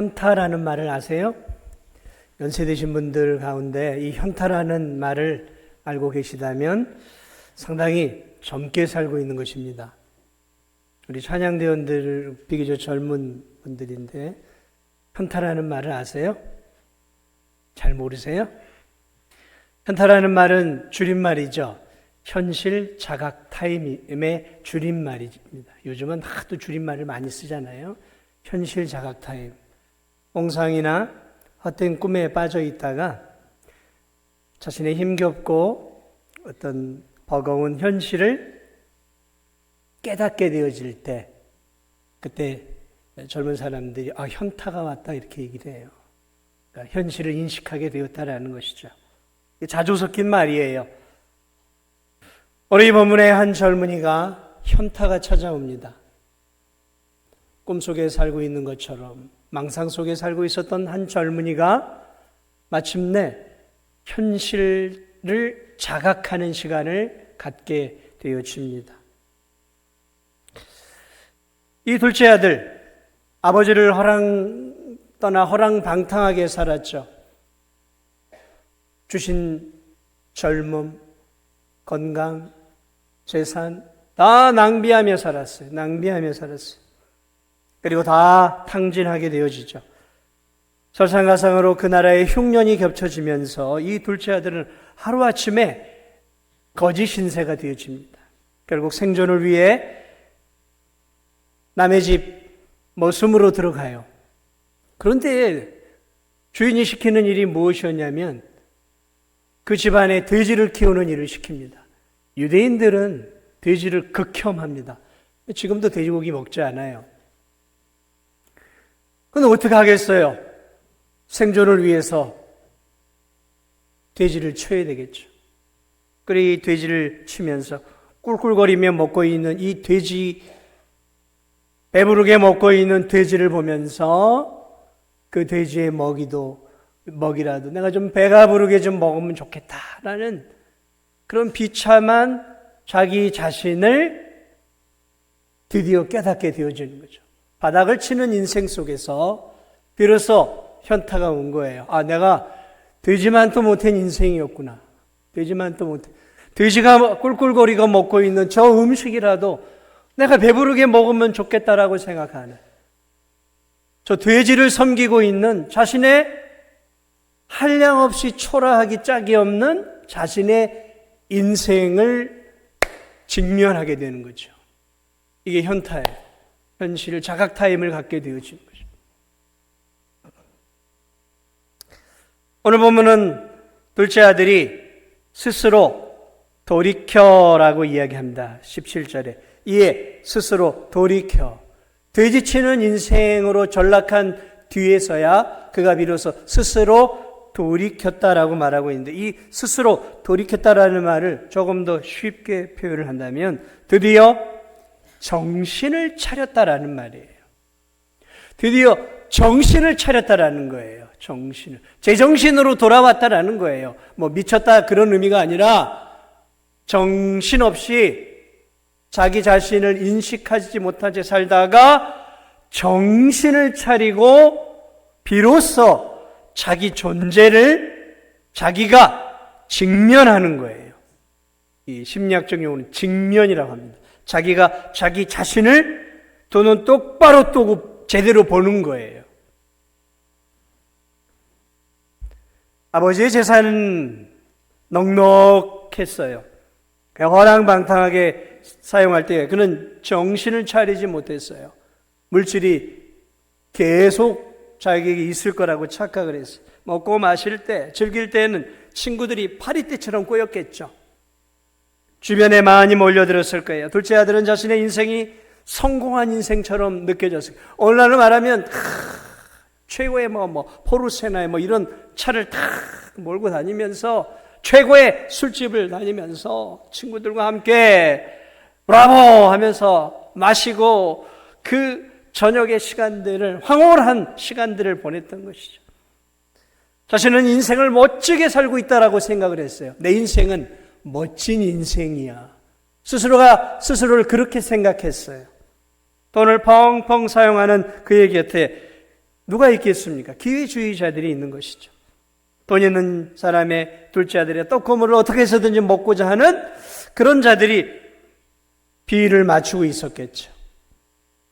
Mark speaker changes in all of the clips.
Speaker 1: 현타라는 말을 아세요? 연세 드신 분들 가운데 이 현타라는 말을 알고 계시다면 상당히 젊게 살고 있는 것입니다. 우리 찬양대원들 비교적 젊은 분들인데 현타라는 말을 아세요? 잘 모르세요? 현타라는 말은 줄임말이죠. 현실 자각 타임의 줄임말입니다. 요즘은 하도 줄임말을 많이 쓰잖아요. 현실 자각 타임. 몽상이나 헛된 꿈에 빠져 있다가 자신의 힘겹고 어떤 버거운 현실을 깨닫게 되어질 때, 그때 젊은 사람들이 현타가 왔다 이렇게 얘기를 해요. 그러니까 현실을 인식하게 되었다라는 것이죠. 자주 섞인 말이에요. 오늘 이 본문에 한 젊은이가 현타가 찾아옵니다. 꿈속에 살고 있는 것처럼 망상 속에 살고 있었던 한 젊은이가 마침내 현실을 자각하는 시간을 갖게 되어집니다. 이 둘째 아들, 아버지를 허랑방탕하게 살았죠. 주신 젊음, 건강, 재산 다 낭비하며 살았어요. 그리고 다 탕진하게 되어지죠. 설상가상으로 그 나라의 흉년이 겹쳐지면서 이 둘째 아들은 하루아침에 거짓 신세가 되어집니다. 결국 생존을 위해 남의 집 머슴으로 들어가요. 그런데 주인이 시키는 일이 무엇이었냐면 그 집안에 돼지를 키우는 일을 시킵니다. 유대인들은 돼지를 극혐합니다. 지금도 돼지고기 먹지 않아요. 그럼 어떻게 하겠어요? 생존을 위해서 돼지를 쳐야 되겠죠. 그리고 이 돼지를 치면서 꿀꿀거리며 먹고 있는 이 돼지, 배부르게 먹고 있는 돼지를 보면서 그 돼지의 먹이라도 내가 좀 배가 부르게 좀 먹으면 좋겠다라는 그런 비참한 자기 자신을 드디어 깨닫게 되어지는 거죠. 바닥을 치는 인생 속에서 비로소 현타가 온 거예요. 내가 돼지만도 못한 인생이었구나. 돼지가 꿀꿀거리고 먹고 있는 저 음식이라도 내가 배부르게 먹으면 좋겠다라고 생각하는, 저 돼지를 섬기고 있는 자신의 한량없이 초라하기 짝이 없는 자신의 인생을 직면하게 되는 거죠. 이게 현타예요. 현실 자각 타임을 갖게 되어지는 거죠. 오늘 보면은 둘째 아들이 스스로 돌이켜라고 이야기합니다. 17절에 이에 스스로 돌이켜 돼지치는 인생으로 전락한 뒤에서야 그가 비로소 스스로 돌이켰다라고 말하고 있는데, 이 스스로 돌이켰다라는 말을 조금 더 쉽게 표현을 한다면 드디어 정신을 차렸다라는 말이에요. 드디어 정신을 차렸다라는 거예요. 제정신으로 돌아왔다라는 거예요. 미쳤다 그런 의미가 아니라 정신없이 자기 자신을 인식하지 못한 채 살다가 정신을 차리고 비로소 자기 존재를 자기가 직면하는 거예요. 이 심리학적 용어는 직면이라고 합니다. 자기가 자기 자신을 두 눈 똑바로 뜨고 제대로 보는 거예요. 아버지의 재산은 넉넉했어요. 그냥 허랑방탕하게 사용할 때 그는 정신을 차리지 못했어요. 물질이 계속 자기에게 있을 거라고 착각을 했어요. 먹고 마실 때, 즐길 때는 친구들이 파리떼처럼 꼬였겠죠. 주변에 많이 몰려들었을 거예요. 둘째 아들은 자신의 인생이 성공한 인생처럼 느껴졌어요. 오늘날로 말하면 최고의 포르쉐나 이런 차를 탁 몰고 다니면서 최고의 술집을 다니면서 친구들과 함께 브라보 하면서 마시고 그 저녁의 시간들을, 황홀한 시간들을 보냈던 것이죠. 자신은 인생을 멋지게 살고 있다라고 생각을 했어요. 내 인생은 멋진 인생이야. 스스로가 스스로를 그렇게 생각했어요. 돈을 펑펑 사용하는 그의 곁에 누가 있겠습니까? 기회주의자들이 있는 것이죠. 돈 있는 사람의 둘째 아들의 떡고물을 어떻게 해서든지 먹고자 하는 그런 자들이 비위를 맞추고 있었겠죠.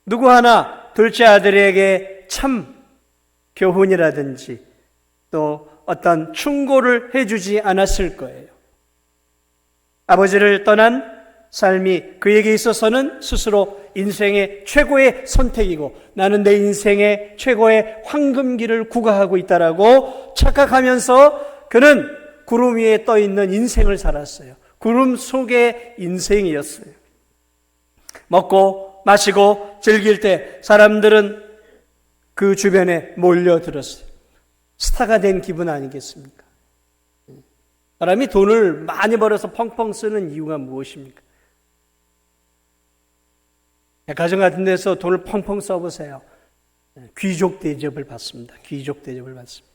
Speaker 1: 누구 하나 둘째 아들에게 참 교훈이라든지 또 어떤 충고를 해주지 않았을 거예요. 아버지를 떠난 삶이 그에게 있어서는 스스로 인생의 최고의 선택이고 나는 내 인생의 최고의 황금기를 구가하고 있다라고 착각하면서 그는 구름 위에 떠 있는 인생을 살았어요. 구름 속의 인생이었어요. 먹고 마시고 즐길 때 사람들은 그 주변에 몰려들었어요. 스타가 된 기분 아니겠습니까? 사람이 돈을 많이 벌어서 펑펑 쓰는 이유가 무엇입니까? 백화점 같은 데서 돈을 펑펑 써보세요. 귀족 대접을 받습니다. 귀족 대접을 받습니다.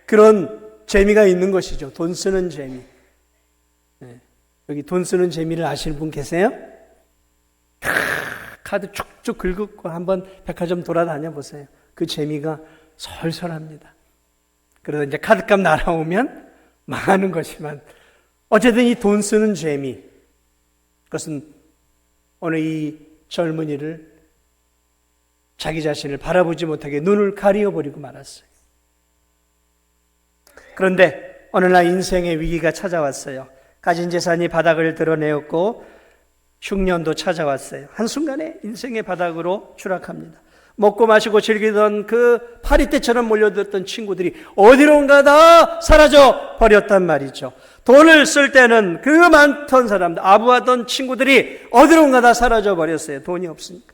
Speaker 1: 그런 재미가 있는 것이죠. 돈 쓰는 재미. 여기 돈 쓰는 재미를 아시는 분 계세요? 카드 쭉쭉 긁고 한번 백화점 돌아다녀 보세요. 그 재미가 설설합니다. 그러다 이제 카드값 날아오면 망하는 것이지만 어쨌든 이 돈 쓰는 재미, 그것은 오늘 이 젊은이를 자기 자신을 바라보지 못하게 눈을 가리어버리고 말았어요. 그런데 어느 날 인생의 위기가 찾아왔어요. 가진 재산이 바닥을 드러내었고 흉년도 찾아왔어요. 한순간에 인생의 바닥으로 추락합니다. 먹고 마시고 즐기던 그 파리떼처럼 몰려들었던 친구들이 어디론가 다 사라져 버렸단 말이죠. 돈을 쓸 때는 그 많던 사람들, 아부하던 친구들이 어디론가 다 사라져 버렸어요. 돈이 없으니까.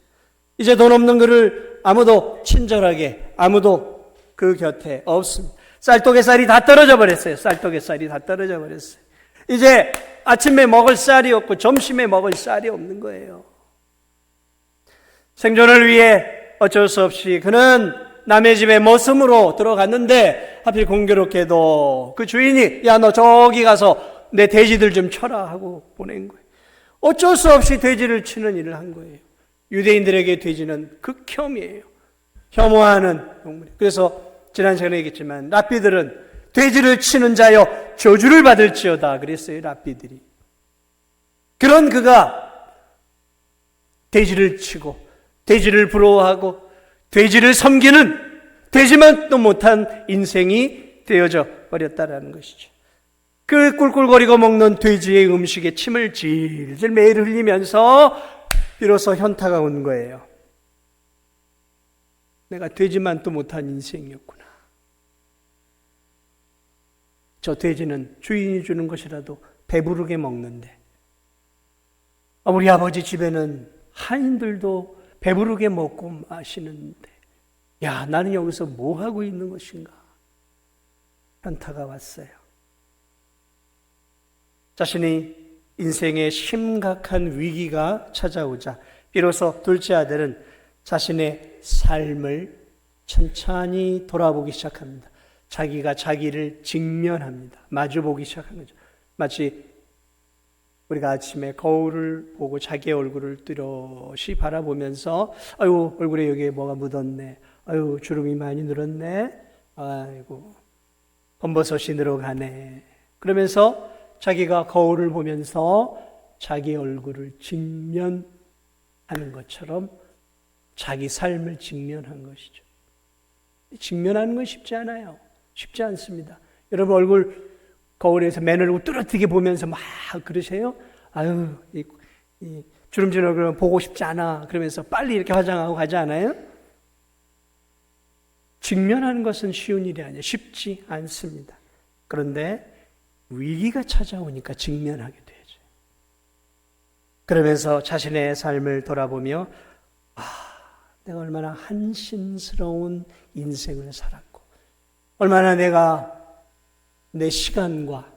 Speaker 1: 이제 돈 없는 그를 아무도 친절하게, 아무도 그 곁에 없습니다. 쌀떡의쌀이 다 떨어져 버렸어요. 쌀떡의쌀이 다 떨어져 버렸어요. 이제 아침에 먹을 쌀이 없고 점심에 먹을 쌀이 없는 거예요. 생존을 위해 어쩔 수 없이 그는 남의 집에 머슴으로 들어갔는데 하필 공교롭게도 그 주인이 야 너 저기 가서 내 돼지들 좀 쳐라 하고 보낸 거예요. 어쩔 수 없이 돼지를 치는 일을 한 거예요. 유대인들에게 돼지는 극혐이에요. 혐오하는 동물이에요. 그래서 지난 시간에 얘기했지만 랍비들은 돼지를 치는 자여 저주를 받을지어다 그랬어요. 랍비들이. 그런 그가 돼지를 치고 돼지를 부러워하고 돼지를 섬기는 되지만도 못한 인생이 되어져 버렸다라는 것이죠. 그 꿀꿀거리고 먹는 돼지의 음식에 침을 질질 매일 흘리면서 비로소 현타가 온 거예요. 내가 되지만도 못한 인생이었구나. 저 돼지는 주인이 주는 것이라도 배부르게 먹는데 우리 아버지 집에는 하인들도 배부르게 먹고 마시는데 야 나는 여기서 뭐 하고 있는 것인가 현타가 왔어요. 자신이 인생의 심각한 위기가 찾아오자 비로소 둘째 아들은 자신의 삶을 천천히 돌아보기 시작합니다. 자기가 자기를 직면합니다. 마주보기 시작한 거죠. 마치 우리가 아침에 거울을 보고 자기의 얼굴을 뚜렷이 바라보면서 아유 얼굴에 여기에 뭐가 묻었네. 아유 주름이 많이 늘었네. 아이고 검버섯이 늘어가네. 그러면서 자기가 거울을 보면서 자기 얼굴을 직면하는 것처럼 자기 삶을 직면한 것이죠. 직면하는 건 쉽지 않아요. 쉽지 않습니다. 여러분 얼굴 거울에서 맨얼굴 뚜렷하게 보면서 막 그러세요? 아유, 이 주름진 얼굴은 보고 싶지 않아. 그러면서 빨리 이렇게 화장하고 가지 않아요? 직면하는 것은 쉬운 일이 아니에요. 쉽지 않습니다. 그런데 위기가 찾아오니까 직면하게 되죠. 그러면서 자신의 삶을 돌아보며 내가 얼마나 한심스러운 인생을 살았고 얼마나 내가 내 시간과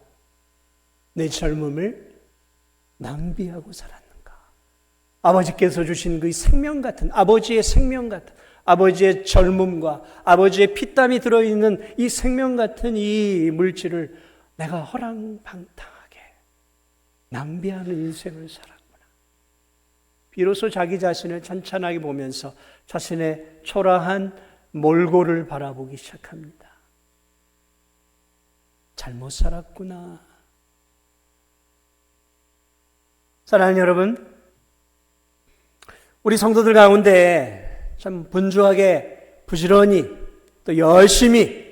Speaker 1: 내 젊음을 낭비하고 살았는가. 아버지께서 주신 그 생명 같은 아버지의 생명 같은 아버지의 젊음과 아버지의 피땀이 들어있는 이 생명 같은 이 물질을 내가 허랑방탕하게 낭비하는 인생을 살았구나. 비로소 자기 자신을 찬찬하게 보면서 자신의 초라한 몰골을 바라보기 시작합니다. 잘못 살았구나. 사랑하는 여러분, 우리 성도들 가운데 참 분주하게 부지런히 또 열심히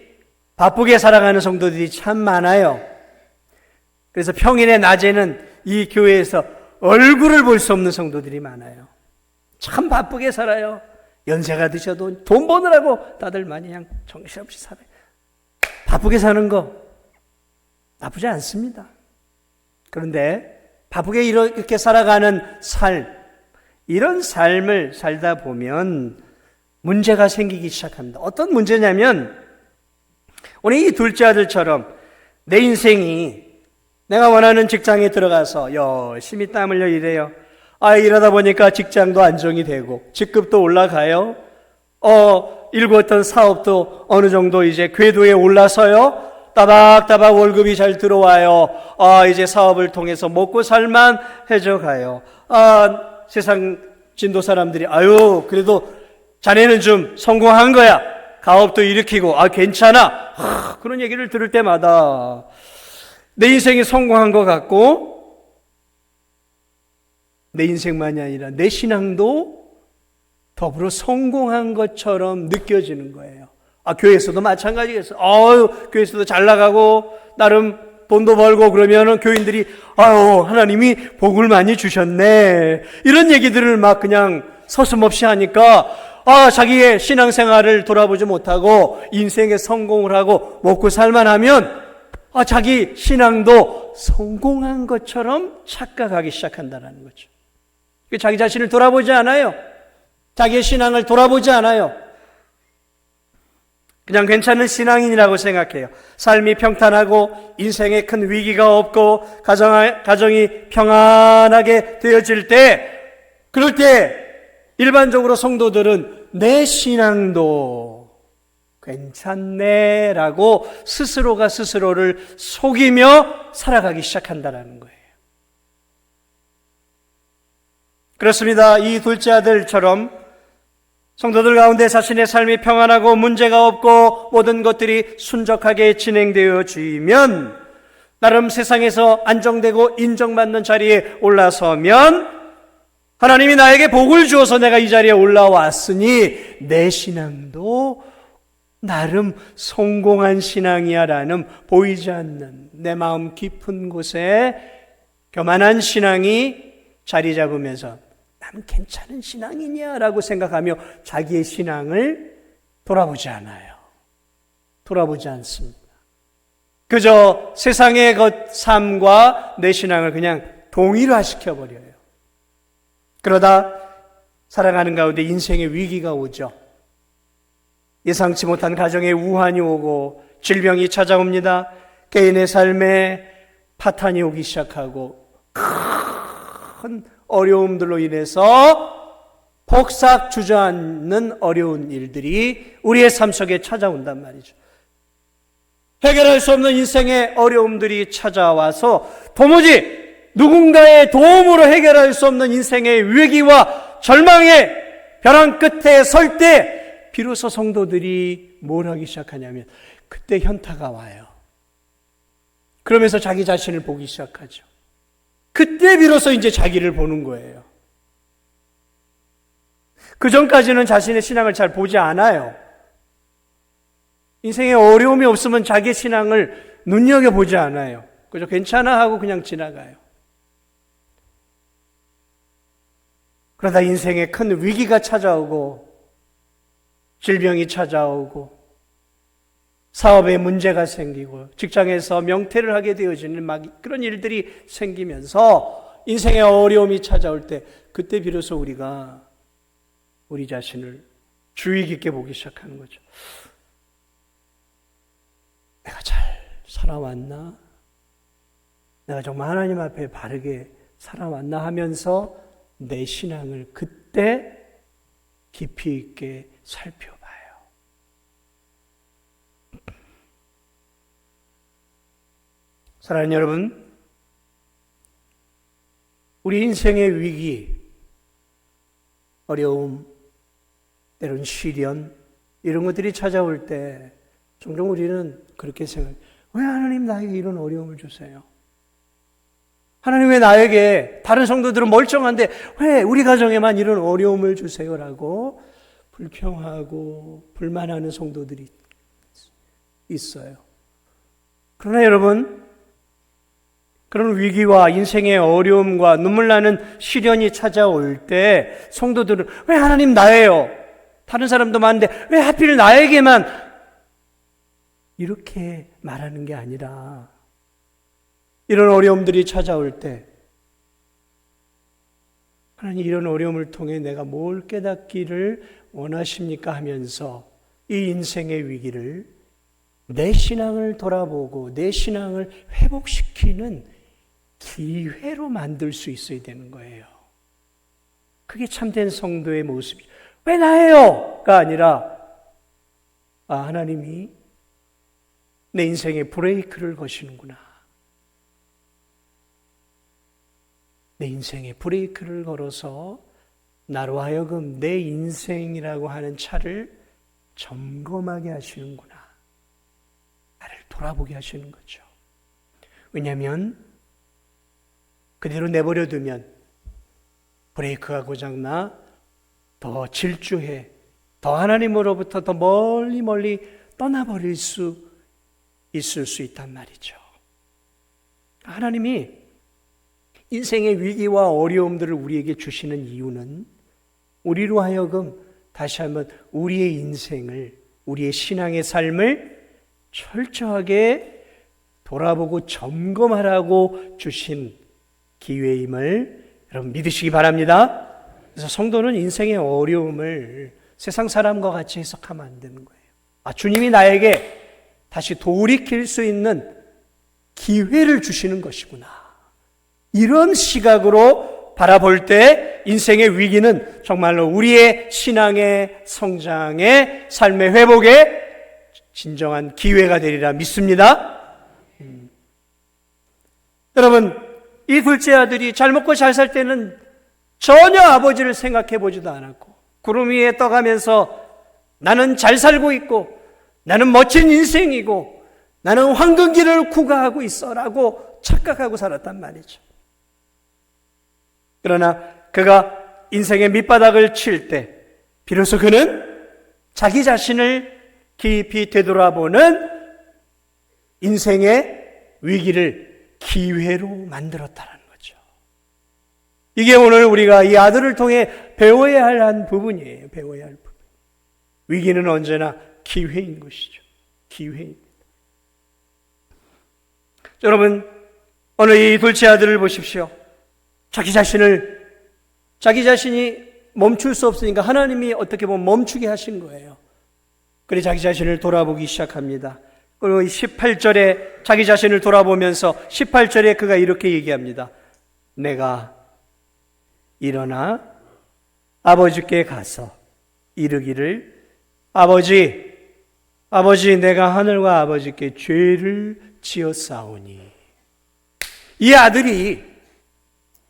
Speaker 1: 바쁘게 살아가는 성도들이 참 많아요. 그래서 평일에 낮에는 이 교회에서 얼굴을 볼 수 없는 성도들이 많아요. 참 바쁘게 살아요. 연세가 드셔도 돈 버느라고 다들 많이 그냥 정신없이 살아요. 바쁘게 사는 거 나쁘지 않습니다. 그런데 바쁘게 이렇게 살아가는 삶, 이런 삶을 살다 보면 문제가 생기기 시작합니다. 어떤 문제냐면 오늘 이 둘째 아들처럼 내 인생이 내가 원하는 직장에 들어가서 열심히 땀 흘려 일해요. 일하다 보니까 직장도 안정이 되고 직급도 올라가요. 일구었던 사업도 어느 정도 이제 궤도에 올라서요. 따박따박 월급이 잘 들어와요. 이제 사업을 통해서 먹고 살만해져 가요. 세상 진도 사람들이 그래도 자네는 좀 성공한 거야. 가업도 일으키고 괜찮아. 그런 얘기를 들을 때마다 내 인생이 성공한 것 같고 내 인생만이 아니라 내 신앙도 더불어 성공한 것처럼 느껴지는 거예요. 교회에서도 마찬가지겠어요. 교회에서도 잘 나가고 나름 돈도 벌고 그러면은 교인들이 하나님이 복을 많이 주셨네. 이런 얘기들을 막 그냥 서슴없이 하니까 자기의 신앙생활을 돌아보지 못하고 인생에 성공을 하고 먹고 살만하면 자기 신앙도 성공한 것처럼 착각하기 시작한다는 거죠. 자기 자신을 돌아보지 않아요. 자기의 신앙을 돌아보지 않아요. 그냥 괜찮은 신앙인이라고 생각해요. 삶이 평탄하고 인생에 큰 위기가 없고 가정이 평안하게 되어질 때, 그럴 때 일반적으로 성도들은 내 신앙도 괜찮네 라고 스스로가 스스로를 속이며 살아가기 시작한다는 거예요. 그렇습니다. 이 둘째 아들처럼 성도들 가운데 자신의 삶이 평안하고 문제가 없고 모든 것들이 순적하게 진행되어지면, 나름 세상에서 안정되고 인정받는 자리에 올라서면 하나님이 나에게 복을 주어서 내가 이 자리에 올라왔으니 내 신앙도 나름 성공한 신앙이야 라는 보이지 않는 내 마음 깊은 곳에 교만한 신앙이 자리 잡으면서 나는 괜찮은 신앙이냐 라고 생각하며 자기의 신앙을 돌아보지 않아요. 돌아보지 않습니다. 그저 세상의 삶과 내 신앙을 그냥 동일화시켜버려요. 그러다 살아가는 가운데 인생의 위기가 오죠. 예상치 못한 가정에 우환이 오고 질병이 찾아옵니다. 개인의 삶에 파탄이 오기 시작하고 큰 어려움들로 인해서 폭삭 주저앉는 어려운 일들이 우리의 삶 속에 찾아온단 말이죠. 해결할 수 없는 인생의 어려움들이 찾아와서 도무지 누군가의 도움으로 해결할 수 없는 인생의 위기와 절망의 벼랑 끝에 설 때 비로소 성도들이 뭘 하기 시작하냐면 그때 현타가 와요. 그러면서 자기 자신을 보기 시작하죠. 그때 비로소 이제 자기를 보는 거예요. 그 전까지는 자신의 신앙을 잘 보지 않아요. 인생에 어려움이 없으면 자기의 신앙을 눈여겨보지 않아요. 그저 괜찮아 하고 그냥 지나가요. 그러다 인생에 큰 위기가 찾아오고 질병이 찾아오고 사업에 문제가 생기고 직장에서 명퇴를 하게 되어지는 그런 일들이 생기면서 인생의 어려움이 찾아올 때 그때 비로소 우리가 우리 자신을 주의 깊게 보기 시작하는 거죠. 내가 잘 살아왔나? 내가 정말 하나님 앞에 바르게 살아왔나 하면서 내 신앙을 그때 깊이 있게 살펴봐요. 사랑하는 여러분, 우리 인생의 위기, 어려움, 때론 시련, 이런 것들이 찾아올 때 종종 우리는 그렇게 생각해요. 왜 하나님 나에게 이런 어려움을 주세요? 하나님 왜 나에게, 다른 성도들은 멀쩡한데 왜 우리 가정에만 이런 어려움을 주세요라고 불평하고 불만하는 성도들이 있어요. 그러나 여러분, 그런 위기와 인생의 어려움과 눈물 나는 시련이 찾아올 때 성도들은 왜 하나님 나예요? 다른 사람도 많은데 왜 하필 나에게만, 이렇게 말하는 게 아니라 이런 어려움들이 찾아올 때 하나님 이런 어려움을 통해 내가 뭘 깨닫기를 원하십니까 하면서 이 인생의 위기를 내 신앙을 돌아보고 내 신앙을 회복시키는 기회로 만들 수 있어야 되는 거예요. 그게 참된 성도의 모습이죠. 왜 나예요?가 아니라 하나님이 내 인생에 브레이크를 거시는구나. 내 인생에 브레이크를 걸어서 나로 하여금 내 인생이라고 하는 차를 점검하게 하시는구나. 나를 돌아보게 하시는 거죠. 왜냐하면 그대로 내버려 두면 브레이크가 고장나 더 질주해, 더 하나님으로부터 더 멀리 떠나버릴 수 있을 수 있단 말이죠. 하나님이 인생의 위기와 어려움들을 우리에게 주시는 이유는 우리로 하여금 다시 한번 우리의 인생을, 우리의 신앙의 삶을 철저하게 돌아보고 점검하라고 주신 기회임을 여러분 믿으시기 바랍니다. 그래서 성도는 인생의 어려움을 세상 사람과 같이 해석하면 안 되는 거예요. 주님이 나에게 다시 돌이킬 수 있는 기회를 주시는 것이구나. 이런 시각으로 바라볼 때 인생의 위기는 정말로 우리의 신앙의 성장의 삶의 회복의 진정한 기회가 되리라 믿습니다. 여러분, 이 둘째 아들이 잘 먹고 잘 살 때는 전혀 아버지를 생각해 보지도 않았고 구름 위에 떠가면서 나는 잘 살고 있고 나는 멋진 인생이고 나는 황금길을 구가하고 있어라고 착각하고 살았단 말이죠. 그러나 그가 인생의 밑바닥을 칠 때 비로소 그는 자기 자신을 깊이 되돌아보는 인생의 위기를 기회로 만들었다는 거죠. 이게 오늘 우리가 이 아들을 통해 배워야 할 부분이에요. 배워야 할 부분. 위기는 언제나 기회인 것이죠. 기회입니다. 여러분, 오늘 이 둘째 아들을 보십시오. 자기 자신이 멈출 수 없으니까 하나님이 어떻게 보면 멈추게 하신 거예요. 그래 자기 자신을 돌아보기 시작합니다. 그리고 18절에 자기 자신을 돌아보면서 18절에 그가 이렇게 얘기합니다. 내가 일어나 아버지께 가서 이르기를 아버지 내가 하늘과 아버지께 죄를 지었사오니. 이 아들이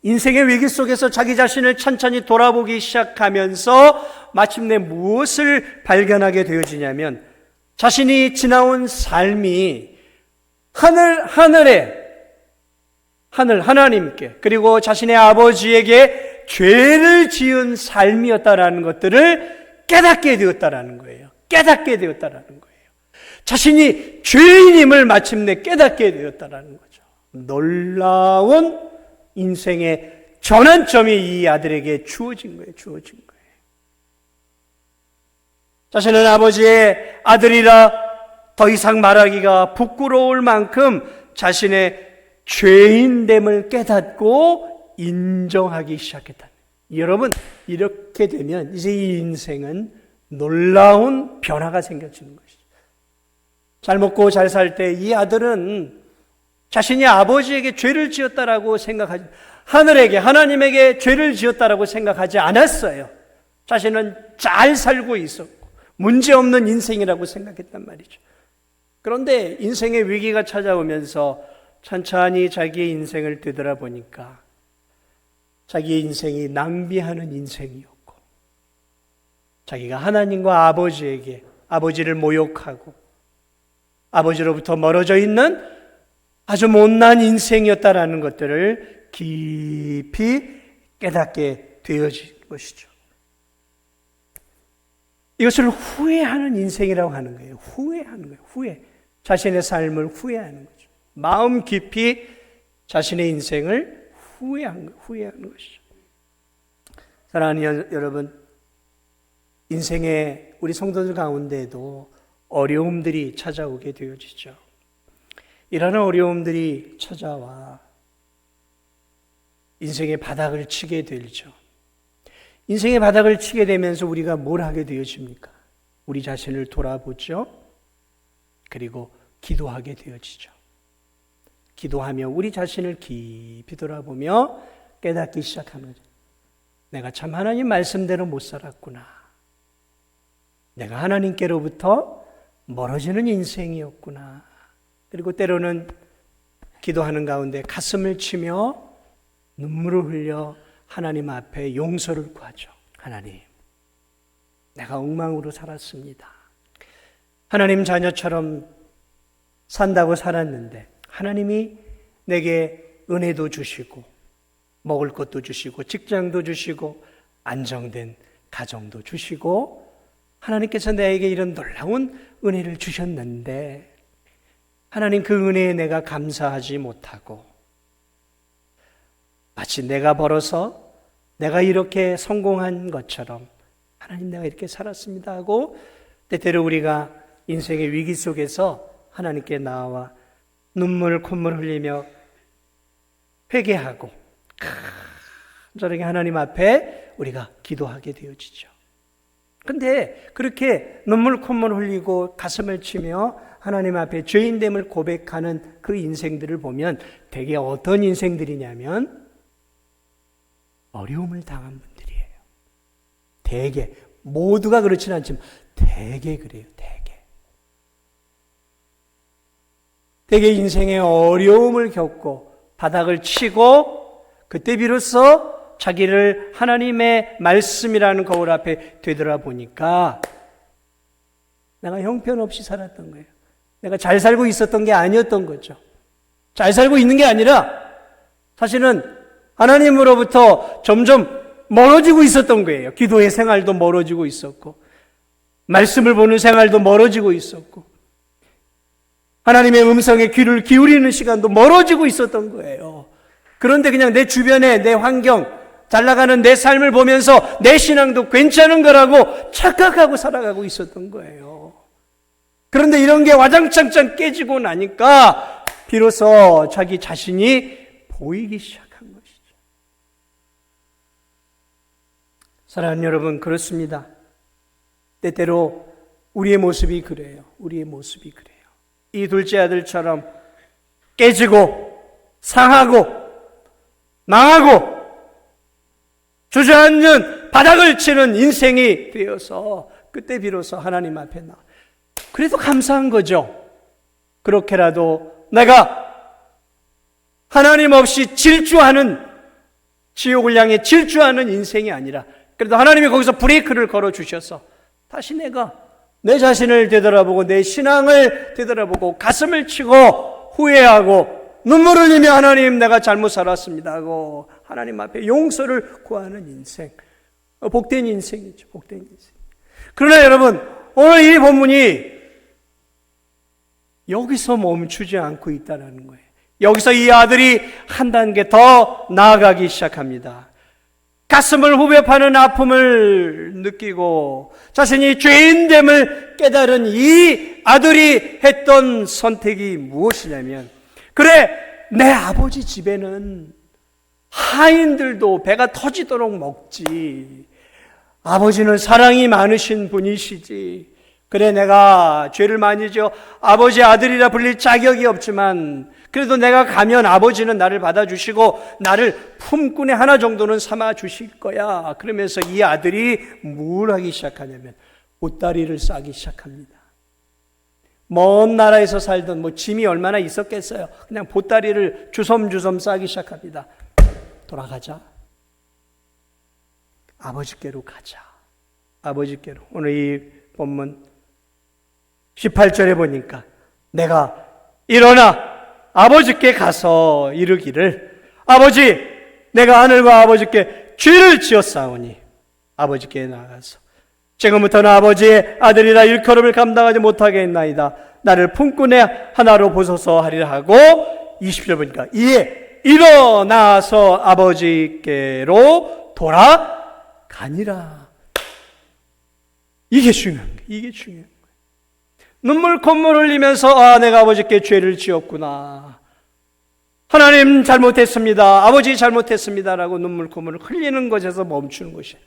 Speaker 1: 인생의 위기 속에서 자기 자신을 천천히 돌아보기 시작하면서 마침내 무엇을 발견하게 되어지냐면 자신이 지나온 삶이 하나님께 그리고 자신의 아버지에게 죄를 지은 삶이었다라는 것들을 깨닫게 되었다라는 거예요. 자신이 죄인임을 마침내 깨닫게 되었다라는 거죠. 놀라운 인생의 전환점이 이 아들에게 주어진 거예요. 자신은 아버지의 아들이라 더 이상 말하기가 부끄러울 만큼 자신의 죄인됨을 깨닫고 인정하기 시작했다. 여러분, 이렇게 되면 이제 이 인생은 놀라운 변화가 생겨지는 것이죠. 잘 먹고 잘 살 때 이 아들은 자신이 아버지에게 죄를 지었다라고 생각하지, 하나님에게 죄를 지었다라고 생각하지 않았어요. 자신은 잘 살고 있었고 문제없는 인생이라고 생각했단 말이죠. 그런데 인생의 위기가 찾아오면서 천천히 자기의 인생을 되돌아보니까 자기의 인생이 낭비하는 인생이었고 자기가 하나님과 아버지에게 아버지를 모욕하고 아버지로부터 멀어져 있는 아주 못난 인생이었다라는 것들을 깊이 깨닫게 되어진 것이죠. 이것을 후회하는 인생이라고 하는 거예요. 후회하는 거예요. 후회. 자신의 삶을 후회하는 거죠. 마음 깊이 자신의 인생을 후회하는 것이죠. 사랑하는 여러분, 인생의 우리 성도들 가운데에도 어려움들이 찾아오게 되어지죠. 이러한 어려움들이 찾아와 인생의 바닥을 치게 되죠. 인생의 바닥을 치게 되면서 우리가 뭘 하게 되어집니까? 우리 자신을 돌아보죠. 그리고 기도하게 되어지죠. 기도하며 우리 자신을 깊이 돌아보며 깨닫기 시작하는 거죠. 내가 참 하나님 말씀대로 못 살았구나. 내가 하나님께로부터 멀어지는 인생이었구나. 그리고 때로는 기도하는 가운데 가슴을 치며 눈물을 흘려 하나님 앞에 용서를 구하죠. 하나님, 내가 엉망으로 살았습니다. 하나님 자녀처럼 산다고 살았는데 하나님이 내게 은혜도 주시고 먹을 것도 주시고 직장도 주시고 안정된 가정도 주시고 하나님께서 나에게 이런 놀라운 은혜를 주셨는데 하나님 그 은혜에 내가 감사하지 못하고 마치 내가 벌어서 내가 이렇게 성공한 것처럼 하나님 내가 이렇게 살았습니다 하고 때때로 우리가 인생의 위기 속에서 하나님께 나와 눈물 콧물 흘리며 회개하고 저렇게 하나님 앞에 우리가 기도하게 되어지죠. 근데 그렇게 눈물 콧물 흘리고 가슴을 치며 하나님 앞에 죄인됨을 고백하는 그 인생들을 보면 대개 어떤 인생들이냐면 어려움을 당한 분들이에요. 대개, 모두가 그렇지는 않지만 대개 그래요. 대개 인생의 어려움을 겪고 바닥을 치고 그때 비로소 자기를 하나님의 말씀이라는 거울 앞에 되돌아보니까 내가 형편없이 살았던 거예요. 내가 잘 살고 있었던 게 아니었던 거죠. 잘 살고 있는 게 아니라 사실은 하나님으로부터 점점 멀어지고 있었던 거예요. 기도의 생활도 멀어지고 있었고 말씀을 보는 생활도 멀어지고 있었고 하나님의 음성에 귀를 기울이는 시간도 멀어지고 있었던 거예요. 그런데 그냥 내 주변에 내 환경, 잘 나가는 내 삶을 보면서 내 신앙도 괜찮은 거라고 착각하고 살아가고 있었던 거예요. 그런데 이런 게 와장창창 깨지고 나니까 비로소 자기 자신이 보이기 시작한 것이죠. 사랑하는 여러분, 그렇습니다. 때때로 우리의 모습이 그래요. 우리의 모습이 그래요. 이 둘째 아들처럼 깨지고 상하고 망하고 주저앉는 바닥을 치는 인생이 되어서 그때 비로소 하나님 앞에 나와. 그래도 감사한 거죠. 그렇게라도 내가 하나님 없이 질주하는 지옥을 향해 질주하는 인생이 아니라 그래도 하나님이 거기서 브레이크를 걸어주셔서 다시 내가 내 자신을 되돌아보고 내 신앙을 되돌아보고 가슴을 치고 후회하고 눈물을 흘리며 하나님 내가 잘못 살았습니다 하고 하나님 앞에 용서를 구하는 인생, 복된 인생이죠. 복된 인생. 그러나 여러분, 오늘 이 본문이 여기서 멈추지 않고 있다는 거예요. 여기서 이 아들이 한 단계 더 나아가기 시작합니다. 가슴을 후벼 파는 아픔을 느끼고 자신이 죄인됨을 깨달은 이 아들이 했던 선택이 무엇이냐면, 그래, 내 아버지 집에는 하인들도 배가 터지도록 먹지. 아버지는 사랑이 많으신 분이시지. 그래, 내가 죄를 많이 지어 아버지 아들이라 불릴 자격이 없지만 그래도 내가 가면 아버지는 나를 받아주시고 나를 품꾼의 하나 정도는 삼아 주실 거야. 그러면서 이 아들이 뭘 하기 시작하냐면 보따리를 싸기 시작합니다. 먼 나라에서 살던 짐이 얼마나 있었겠어요. 그냥 보따리를 주섬주섬 싸기 시작합니다. 돌아가자. 아버지께로 가자. 아버지께로. 오늘 이 본문 18절에 보니까 내가 일어나 아버지께 가서 이르기를 아버지 내가 하늘과 아버지께 죄를 지었사오니 아버지께 나가서 지금부터는 아버지의 아들이라 일컬음을 감당하지 못하겠나이다. 나를 품꾼의 하나로 보소서 하리라 하고 20절 보니까 이에 일어나서 아버지께로 돌아가니라. 이게 중요한 거예요. 이게 중요한 거예요. 눈물 콧물 흘리면서 내가 아버지께 죄를 지었구나. 하나님 잘못했습니다. 아버지 잘못했습니다라고 눈물 콧물을 흘리는 것에서 멈추는 것이에요.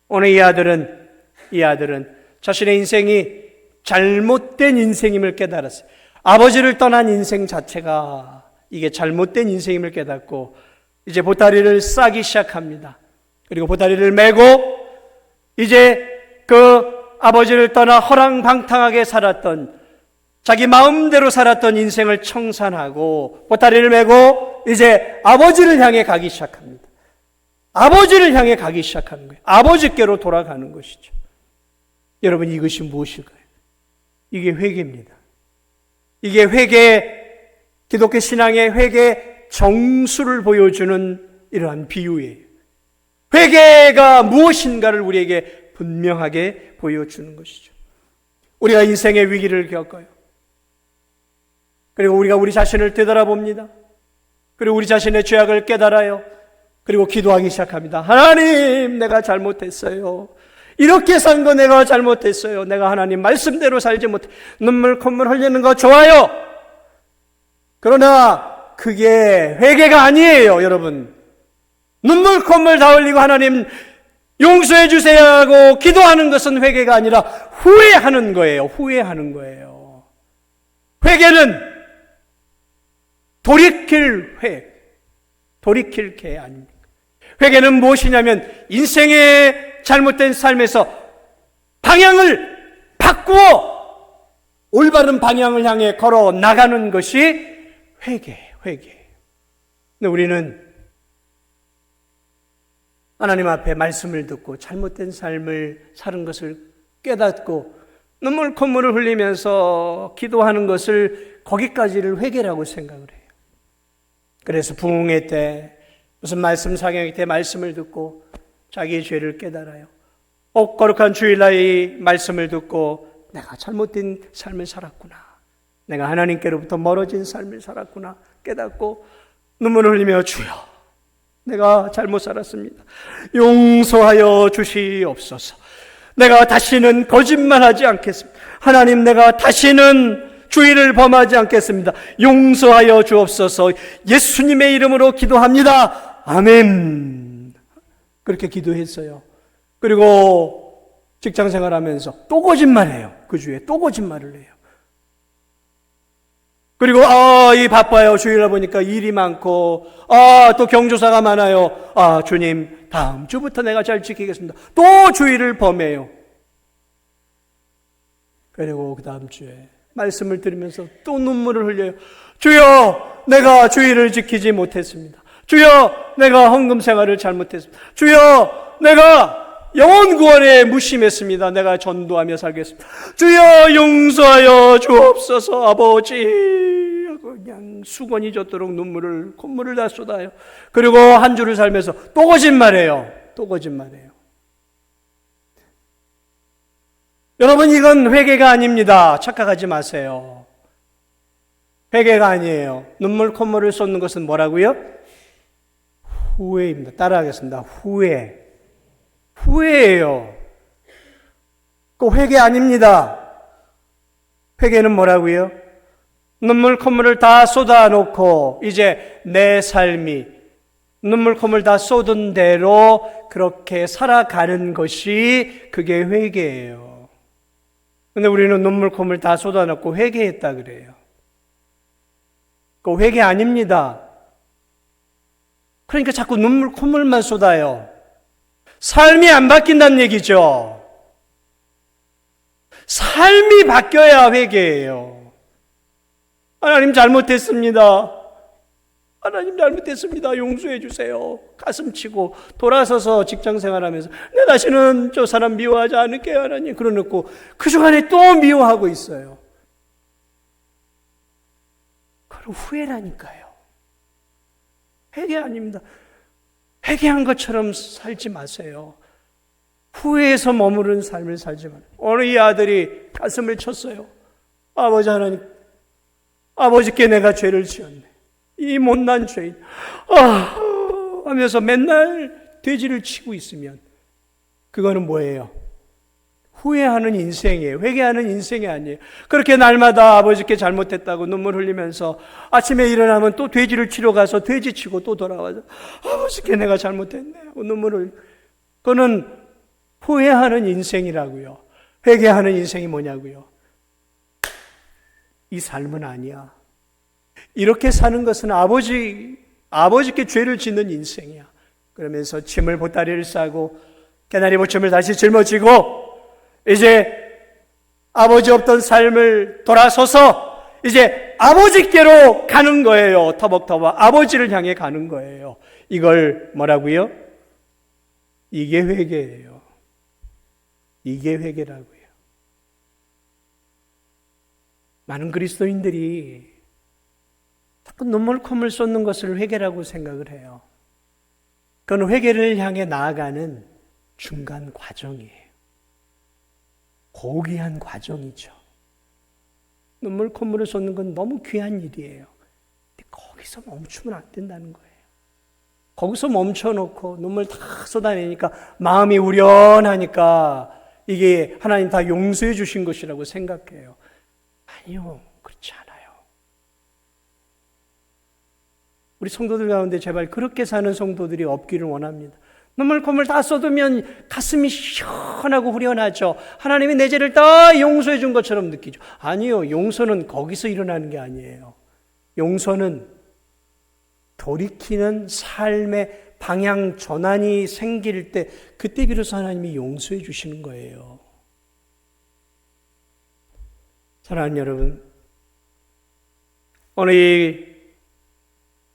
Speaker 1: 오늘 이 아들은 자신의 인생이 잘못된 인생임을 깨달았어요. 아버지를 떠난 인생 자체가 이게 잘못된 인생임을 깨닫고 이제 보따리를 싸기 시작합니다. 그리고 보따리를 메고 이제 그 아버지를 떠나 허랑방탕하게 살았던 자기 마음대로 살았던 인생을 청산하고 보따리를 메고 이제 아버지를 향해 가기 시작합니다. 아버지를 향해 가기 시작하는 거예요. 아버지께로 돌아가는 것이죠. 여러분 이것이 무엇일까요? 이게 회개입니다. 이게 기독교 신앙의 회개 정수를 보여주는 이러한 비유예요. 회개가 무엇인가를 우리에게 분명하게 보여주는 것이죠. 우리가 인생의 위기를 겪어요. 그리고 우리가 우리 자신을 되돌아봅니다. 그리고 우리 자신의 죄악을 깨달아요. 그리고 기도하기 시작합니다. 하나님, 내가 잘못했어요. 이렇게 산 거 내가 잘못했어요. 내가 하나님 말씀대로 살지 못해. 눈물 콧물 흘리는 거 좋아요. 그러나 그게 회개가 아니에요, 여러분. 눈물 콧물 다 흘리고 하나님 용서해 주세요 하고 기도하는 것은 회개가 아니라 후회하는 거예요. 후회하는 거예요. 회개는 돌이킬 게 아닙니다. 회개는 무엇이냐면 인생의 잘못된 삶에서 방향을 바꾸어 올바른 방향을 향해 걸어 나가는 것이 회개예요. 근데 우리는 하나님 앞에 말씀을 듣고 잘못된 삶을 사는 것을 깨닫고 눈물 콧물을 흘리면서 기도하는 것을 거기까지를 회개라고 생각을 해요. 그래서 부흥회 때 무슨 말씀 상영회 때 말씀을 듣고 자기의 죄를 깨달아요. 거룩한 주일날 이 말씀을 듣고 내가 잘못된 삶을 살았구나. 내가 하나님께로부터 멀어진 삶을 살았구나 깨닫고 눈물을 흘리며 주여 내가 잘못 살았습니다. 용서하여 주시옵소서. 내가 다시는 거짓말하지 않겠습니다. 하나님 내가 다시는 주의를 범하지 않겠습니다. 용서하여 주옵소서. 예수님의 이름으로 기도합니다. 아멘. 그렇게 기도했어요. 그리고 직장생활하면서 또 거짓말해요. 그 주에 또 거짓말을 해요. 그리고 이 바빠요. 주일날 보니까 일이 많고 또 경조사가 많아요. 주님 다음 주부터 내가 잘 지키겠습니다. 또 주일을 범해요. 그리고 그 다음 주에 말씀을 들으면서 또 눈물을 흘려요. 주여 내가 주일을 지키지 못했습니다. 주여 내가 헌금 생활을 잘못했습니다. 주여 내가 영혼 구원에 무심했습니다. 내가 전도하며 살겠습니다. 주여 용서하여 주옵소서. 아버지 그냥 수건이 젖도록 콧물을 다 쏟아요. 그리고 한 주를 살면서 또 거짓말해요. 여러분 이건 회개가 아닙니다. 착각하지 마세요. 회개가 아니에요. 눈물 콧물을 쏟는 것은 뭐라고요? 후회입니다. 따라하겠습니다. 후회예요. 그 회개 아닙니다. 회개는 뭐라고요? 눈물 콧물을 다 쏟아놓고 이제 내 삶이 눈물 콧물 다 쏟은 대로 그렇게 살아가는 것이 그게 회개예요. 근데 우리는 눈물 콧물 다 쏟아놓고 회개했다 그래요. 그 회개 아닙니다. 그러니까 자꾸 눈물 콧물만 쏟아요. 삶이 안 바뀐다는 얘기죠. 삶이 바뀌어야 회개예요. 하나님 잘못했습니다. 하나님 잘못했습니다. 용서해 주세요. 가슴 치고 돌아서서 직장 생활하면서 내 다시는 저 사람 미워하지 않을게요, 하나님. 그러놓고 그 주간에 또 미워하고 있어요. 그럼 후회라니까요. 회개 아닙니다. 회개한 것처럼 살지 마세요. 후회해서 머무른 삶을 살지 마세요. 어느 이 아들이 가슴을 쳤어요. 아버지 하나님, 아버지께 내가 죄를 지었네. 이 못난 죄인 하면서 맨날 돼지를 치고 있으면 그거는 뭐예요? 후회하는 인생이에요. 회개하는 인생이 아니에요. 그렇게 날마다 아버지께 잘못했다고 눈물 흘리면서 아침에 일어나면 또 돼지를 치러 가서 돼지 치고 또 돌아와서 아버지께 내가 잘못했네 하고 눈물을, 그거는 후회하는 인생이라고요. 회개하는 인생이 뭐냐고요? 이 삶은 아니야. 이렇게 사는 것은 아버지께 죄를 짓는 인생이야. 그러면서 침을 보따리를 싸고 개나리 보침을 다시 짊어지고 이제 아버지 없던 삶을 돌아서서 이제 아버지께로 가는 거예요. 터벅터벅 아버지를 향해 가는 거예요. 이걸 뭐라고요? 이게 회개예요. 이게 회개라고요. 많은 그리스도인들이 자꾸 눈물 콧물 쏟는 것을 회개라고 생각을 해요. 그건 회개를 향해 나아가는 중간 과정이에요. 고귀한 과정이죠. 눈물 콧물을 쏟는 건 너무 귀한 일이에요. 근데 거기서 멈추면 안 된다는 거예요. 거기서 멈춰놓고 눈물 다 쏟아내니까 마음이 우련하니까 이게 하나님 다 용서해 주신 것이라고 생각해요. 아니요, 그렇지 않아요. 우리 성도들 가운데 제발 그렇게 사는 성도들이 없기를 원합니다. 눈물 콧물 다 쏟으면 가슴이 시원하고 후련하죠. 하나님이 내 죄를 다 용서해 준 것처럼 느끼죠. 아니요, 용서는 거기서 일어나는 게 아니에요. 용서는 돌이키는 삶의 방향 전환이 생길 때 그때 비로소 하나님이 용서해 주시는 거예요. 사랑하는 여러분, 오늘 이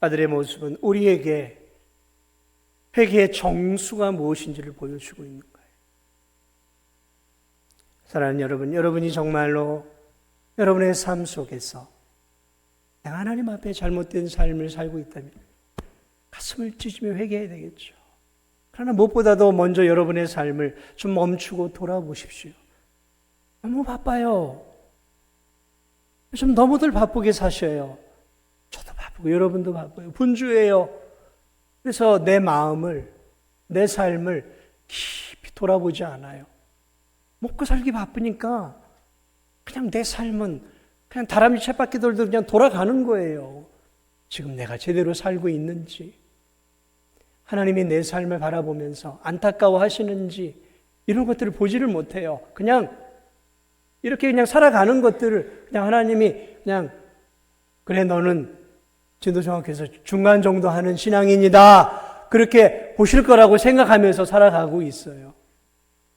Speaker 1: 아들의 모습은 우리에게 회개의 정수가 무엇인지를 보여주고 있는 거예요. 사랑하는 여러분, 여러분이 정말로 여러분의 삶 속에서 내가 하나님 앞에 잘못된 삶을 살고 있다면 가슴을 찢으며 회개해야 되겠죠. 그러나 무엇보다도 먼저 여러분의 삶을 좀 멈추고 돌아보십시오. 너무 바빠요. 요즘 너무들 바쁘게 사셔요. 저도 바쁘고 여러분도 바빠요. 분주해요. 그래서 내 마음을, 내 삶을 깊이 돌아보지 않아요. 먹고 살기 바쁘니까 그냥 내 삶은 그냥 다람쥐 쳇바퀴 돌듯 그냥 돌아가는 거예요. 지금 내가 제대로 살고 있는지, 하나님이 내 삶을 바라보면서 안타까워 하시는지 이런 것들을 보지를 못해요. 그냥 이렇게 그냥 살아가는 것들을 그냥 하나님이 그냥 그래 너는 진도정학교에서 중간 정도 하는 신앙인이다 그렇게 보실 거라고 생각하면서 살아가고 있어요.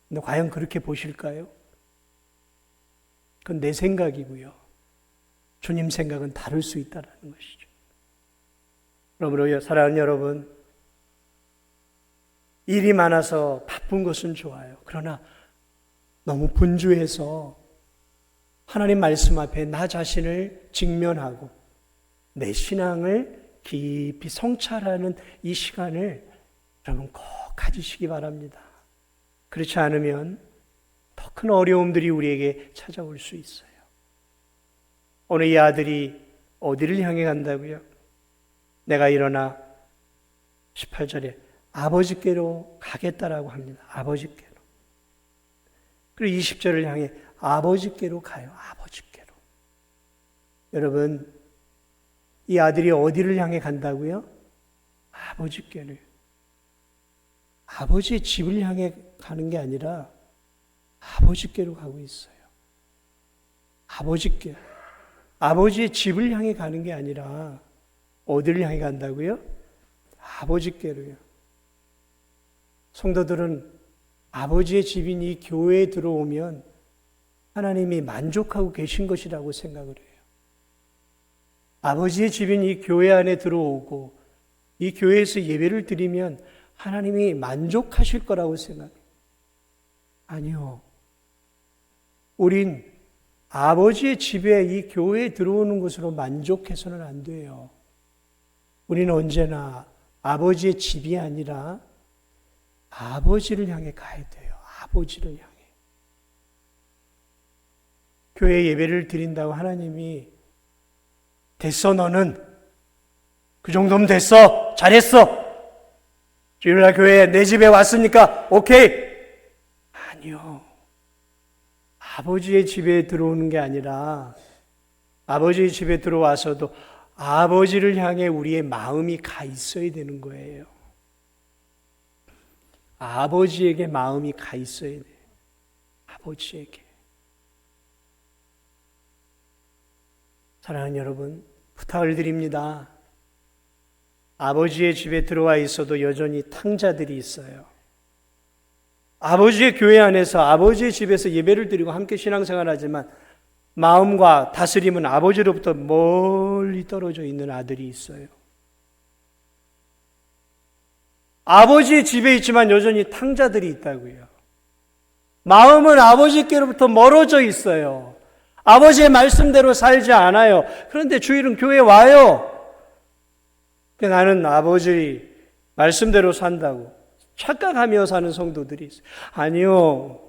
Speaker 1: 근데 과연 그렇게 보실까요? 그건 내 생각이고요. 주님 생각은 다를 수 있다는 것이죠. 그러므로 사랑하는 여러분, 일이 많아서 바쁜 것은 좋아요. 그러나 너무 분주해서 하나님 말씀 앞에 나 자신을 직면하고 내 신앙을 깊이 성찰하는 이 시간을 여러분 꼭 가지시기 바랍니다. 그렇지 않으면 더 큰 어려움들이 우리에게 찾아올 수 있어요. 오늘 이 아들이 어디를 향해 간다고요? 내가 일어나 18절에 아버지께로 가겠다라고 합니다. 아버지께로. 그리고 20절을 향해 아버지께로 가요. 아버지께로. 여러분, 이 아들이 어디를 향해 간다고요? 아버지께로. 아버지의 집을 향해 가는 게 아니라 아버지께로 가고 있어요. 아버지께. 아버지의 집을 향해 가는 게 아니라 어디를 향해 간다고요? 아버지께로요. 성도들은 아버지의 집인 이 교회에 들어오면 하나님이 만족하고 계신 것이라고 생각을 해요. 아버지의 집인 이 교회 안에 들어오고 이 교회에서 예배를 드리면 하나님이 만족하실 거라고 생각해요. 아니요. 우린 아버지의 집에 이 교회에 들어오는 것으로 만족해서는 안 돼요. 우리는 언제나 아버지의 집이 아니라 아버지를 향해 가야 돼요. 아버지를 향해. 교회 예배를 드린다고 하나님이 됐어 너는 그 정도면 됐어 잘했어 주일날 교회에 내 집에 왔으니까 오케이 아니요. 아버지의 집에 들어오는 게 아니라 아버지의 집에 들어와서도 아버지를 향해 우리의 마음이 가 있어야 되는 거예요. 아버지에게 마음이 가 있어야 돼요. 아버지에게. 사랑하는 여러분, 부탁을 드립니다. 아버지의 집에 들어와 있어도 여전히 탕자들이 있어요. 아버지의 교회 안에서 아버지의 집에서 예배를 드리고 함께 신앙생활하지만 마음과 다스림은 아버지로부터 멀리 떨어져 있는 아들이 있어요. 아버지의 집에 있지만 여전히 탕자들이 있다고요. 마음은 아버지께로부터 멀어져 있어요. 아버지의 말씀대로 살지 않아요. 그런데 주일은 교회에 와요. 나는 아버지 말씀대로 산다고 착각하며 사는 성도들이 있어요. 아니요.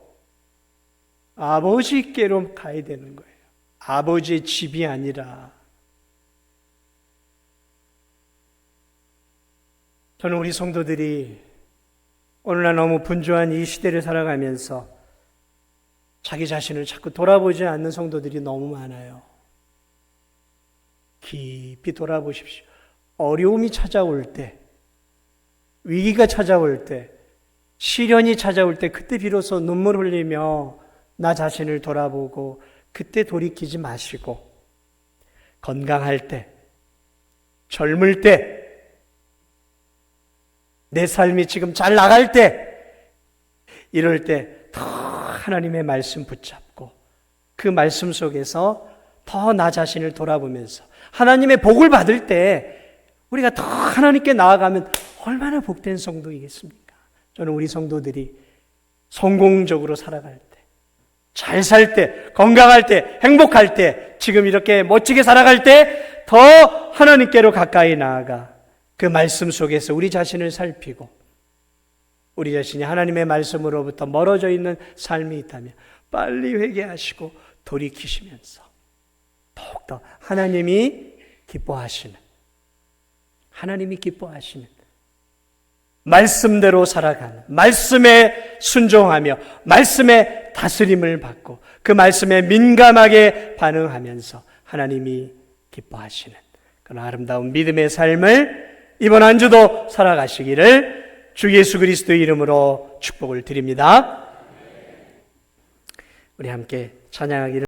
Speaker 1: 아버지께로 가야 되는 거예요. 아버지의 집이 아니라. 저는 우리 성도들이 오늘날 너무 분주한 이 시대를 살아가면서 자기 자신을 자꾸 돌아보지 않는 성도들이 너무 많아요. 깊이 돌아보십시오. 어려움이 찾아올 때, 위기가 찾아올 때, 시련이 찾아올 때 그때 비로소 눈물 흘리며 나 자신을 돌아보고 그때 돌이키지 마시고 건강할 때, 젊을 때, 내 삶이 지금 잘 나갈 때, 이럴 때 더 하나님의 말씀 붙잡고 그 말씀 속에서 더 나 자신을 돌아보면서 하나님의 복을 받을 때 우리가 더 하나님께 나아가면 얼마나 복된 성도이겠습니까? 저는 우리 성도들이 성공적으로 살아갈 때, 잘 살 때, 건강할 때, 행복할 때, 지금 이렇게 멋지게 살아갈 때 더 하나님께로 가까이 나아가 그 말씀 속에서 우리 자신을 살피고 우리 자신이 하나님의 말씀으로부터 멀어져 있는 삶이 있다면 빨리 회개하시고 돌이키시면서 더욱더 하나님이 기뻐하시는 말씀대로 살아가는, 말씀에 순종하며 말씀의 다스림을 받고 그 말씀에 민감하게 반응하면서 하나님이 기뻐하시는 그런 아름다운 믿음의 삶을 이번 한 주도 살아가시기를 주 예수 그리스도의 이름으로 축복을 드립니다. 우리 함께 찬양하기를